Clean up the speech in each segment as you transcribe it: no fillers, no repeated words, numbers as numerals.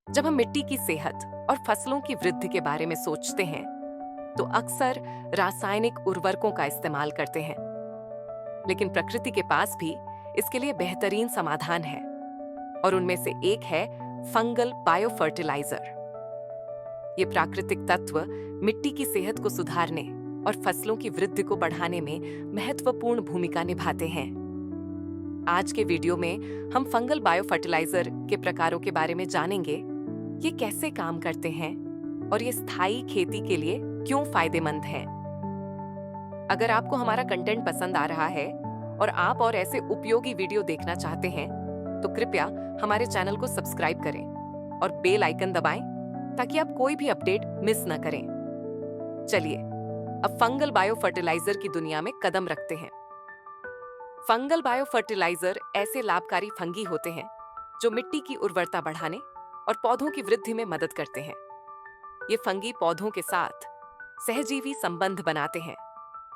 जब हम मिट्टी की सेहत और फसलों की वृद्धि के बारे में सोचते हैं, तो अक्सर रासायनिक उर्वरकों का इस्तेमाल करते हैं। लेकिन प्रकृति के पास भी इसके लिए बेहतरीन समाधान है, और उनमें से एक है फंगल बायोफर्टिलाइजर। ये प्राकृतिक तत्व मिट्टी की सेहत को सुधारने और फसलों की वृद्धि को बढ़ाने में महत्वपूर्ण भूमिका निभाते हैं। आज के वीडियो में हम फंगल बायोफर्टिलाइजर के प्रकारों के बारे में जानेंगे। ये कैसे काम करते हैं और ये स्थायी खेती के लिए क्यों फायदेमंद हैं। अगर आपको हमारा कंटेंट पसंद आ रहा है और आप और ऐसे उपयोगी वीडियो देखना चाहते हैं, तो कृपया हमारे चैनल को सब्सक्राइब करें और बेल आइकन दबाएं ताकि आप कोई भी अपडेट मिस न करें। चलिए अब फंगल बायोफर्टिलाइजर की दुनिया में कदम रखते हैं। फंगल बायोफर्टिलाइजर ऐसे लाभकारी फंगी होते हैं जो मिट्टी की उर्वरता बढ़ाने और पौधों की वृद्धि में मदद करते हैं। ये फंगी पौधों के साथ सहजीवी संबंध बनाते हैं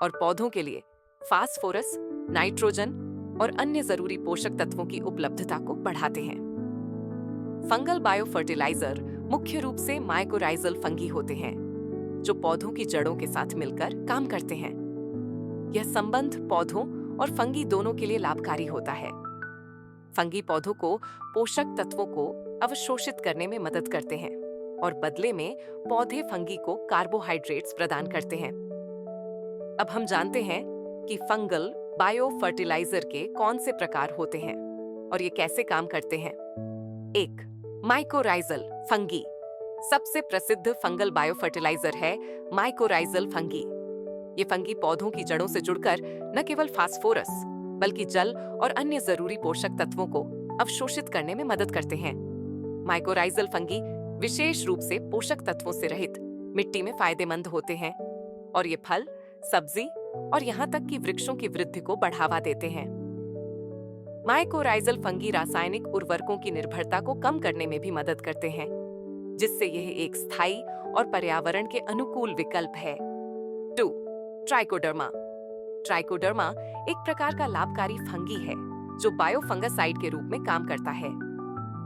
और पौधों के लिए फास्फोरस, नाइट्रोजन और अन्य जरूरी पोषक तत्वों की उपलब्धता को बढ़ाते हैं। फंगल बायोफर्टिलाइजर मुख्य रूप से माइकोराइजल फंगी होते हैं जो पौधों की जड़ों के साथ मिलकर काम करते हैं। यह संबंध पौधों और फंगी दोनों के लिए लाभकारी होता है। फंगी पौधों को पोषक तत्वों को अवशोषित करने में मदद करते हैं और बदले में पौधे फंगी को कार्बोहाइड्रेट्स प्रदान करते हैं। अब हम जानते हैं कि फंगल बायोफर्टिलाइजर के कौन से प्रकार होते हैं और ये कैसे काम करते हैं। 1. Mycorrhizal fungi. सबसे प्रसिद्ध फंगल बायोफर्टिलाइजर है माइकोराइजल फंगी। ये फंगी पौधों की जड़ों से जुड़कर न केवल फास्फोरस बल्कि जल और अन्य जरूरी पोषक तत्वों को अवशोषित करने में मदद करते हैं। माइकोराइजल फंगी विशेष रूप से पोषक तत्वों से रहित मिट्टी में फायदेमंद होते हैं और ये फल, सब्जी और यहाँ तक कि वृक्षों की वृद्धि को बढ़ावा देते हैं। माइकोराइजल फंगी रासायनिक उर्वरकों की निर्भरता को कम करने में भी मदद करते हैं, जिससे यह एक स्थायी और पर्यावरण के अनुकूल विकल्प है। 2. ट्राइकोडर्मा। ट्राइकोडर्मा एक प्रकार का लाभकारी फंगी है जो बायोफंगसाइड के रूप में काम करता है।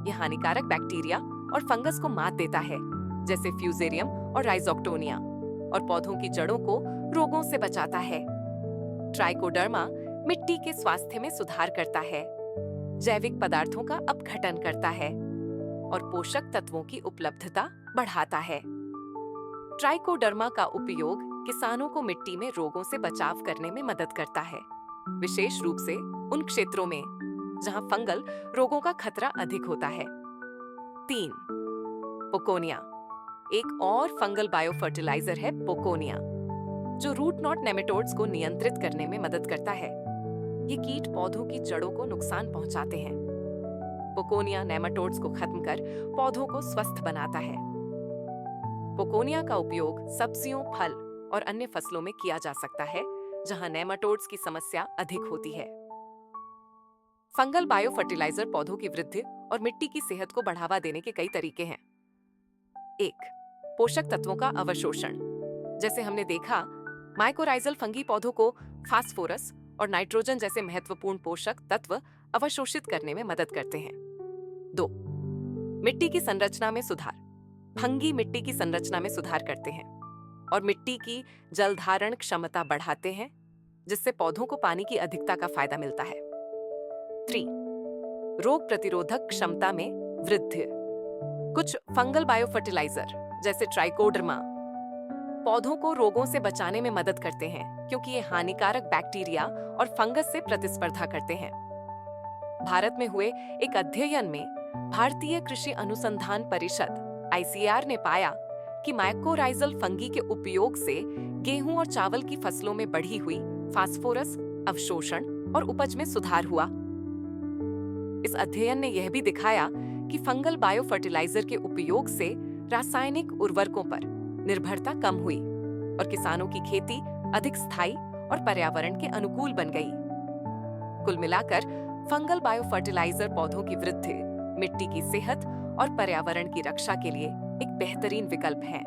यह हानिकारक बैक्टीरिया और फंगस को मात देता है, जैसे फ्यूजेरियम और राइजोक्टोनिया, और पौधों की जड़ों को रोगों से बचाता है। ट्राइकोडर्मा मिट्टी के स्वास्थ्य में सुधार करता है, जैविक पदार्थों का अपघटन करता है और पोषक तत्वों की उपलब्धता बढ़ाता है। ट्राइकोडर्मा का उपयोग किसानों को मिट्टी में रोगों से बचाव करने में मदद करता है, विशेष रूप से उन क्षेत्रों में जहां फंगल रोगों का खतरा अधिक होता है। 3. पोकोनिया। एक और फंगल बायोफर्टिलाइजर है पोकोनिया, जो रूट नॉट नेमेटोड्स को नियंत्रित करने में मदद करता है। ये कीट पौधों की जड़ों को नुकसान पहुंचाते हैं। पोकोनिया नेमाटोड्स को खत्म कर पौधों को स्वस्थ बनाता है। पोकोनिया का उपयोग सब्जियों, फल और अन्य फसलों में किया जा सकता है जहां नेमाटोड्स की समस्या अधिक होती है। फंगल बायोफर्टिलाइजर पौधों की वृद्धि और मिट्टी की सेहत को बढ़ावा देने के कई तरीके हैं। 1. पोषक तत्वों का अवशोषण। जैसे हमने देखा, माइकोराइजल फंगी पौधों को फास्फोरस और नाइट्रोजन जैसे महत्वपूर्ण पोषक तत्व अवशोषित करने में मदद करते हैं। 2. मिट्टी की संरचना में सुधार। फंगी मिट्टी की संरचना में सुधार करते हैं और मिट्टी की जल धारण क्षमता बढ़ाते हैं, जिससे पौधों को पानी की अधिकता का फायदा मिलता है। 3. रोग प्रतिरोधक क्षमता में वृद्धि। कुछ फंगल बायोफर्टिलाइजर जैसे ट्राइकोडर्मा पौधों को रोगों से बचाने में मदद करते हैं, क्योंकि ये हानिकारक बैक्टीरिया और फंगस से प्रतिस्पर्धा करते हैं। भारत में हुए एक अध्ययन में भारतीय कृषि अनुसंधान परिषद (ICAR) ने पाया कि माइकोराइजल फंगी के उपयोग से गेहूं और चावल की फसलों में बढ़ी हुई फास्फोरस अवशोषण और उपज में सुधार हुआ। इस अध्ययन ने यह भी दिखाया कि फंगल बायोफर्टिलाइजर के उपयोग से रासायनिक उर्वरकों पर निर्भरता कम हुई और किसानों की खेती अधिक स्थायी और पर्यावरण के अनुकूल बन गई। कुल मिलाकर फंगल बायोफर्टिलाइजर पौधों की वृद्धि, मिट्टी की सेहत और पर्यावरण की रक्षा के लिए एक बेहतरीन विकल्प है।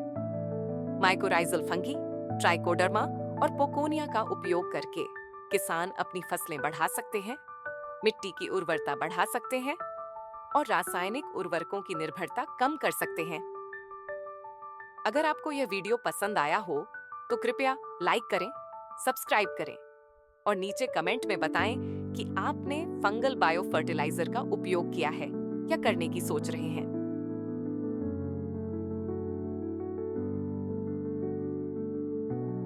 माइकोराइजल फंगी, ट्राइकोडर्मा और पोकोनिया का उपयोग करके किसान अपनी फसलें बढ़ा सकते हैं, मिट्टी की उर्वरता बढ़ा सकते हैं और रासायनिक उर्वरकों की निर्भरता कम कर सकते हैं। अगर आपको यह वीडियो पसंद आया हो तो कृपया लाइक करें, सब्सक्राइब करें और नीचे कमेंट में बताएं कि आपने फंगल बायो फर्टिलाइजर का उपयोग किया है या करने की सोच रहे हैं।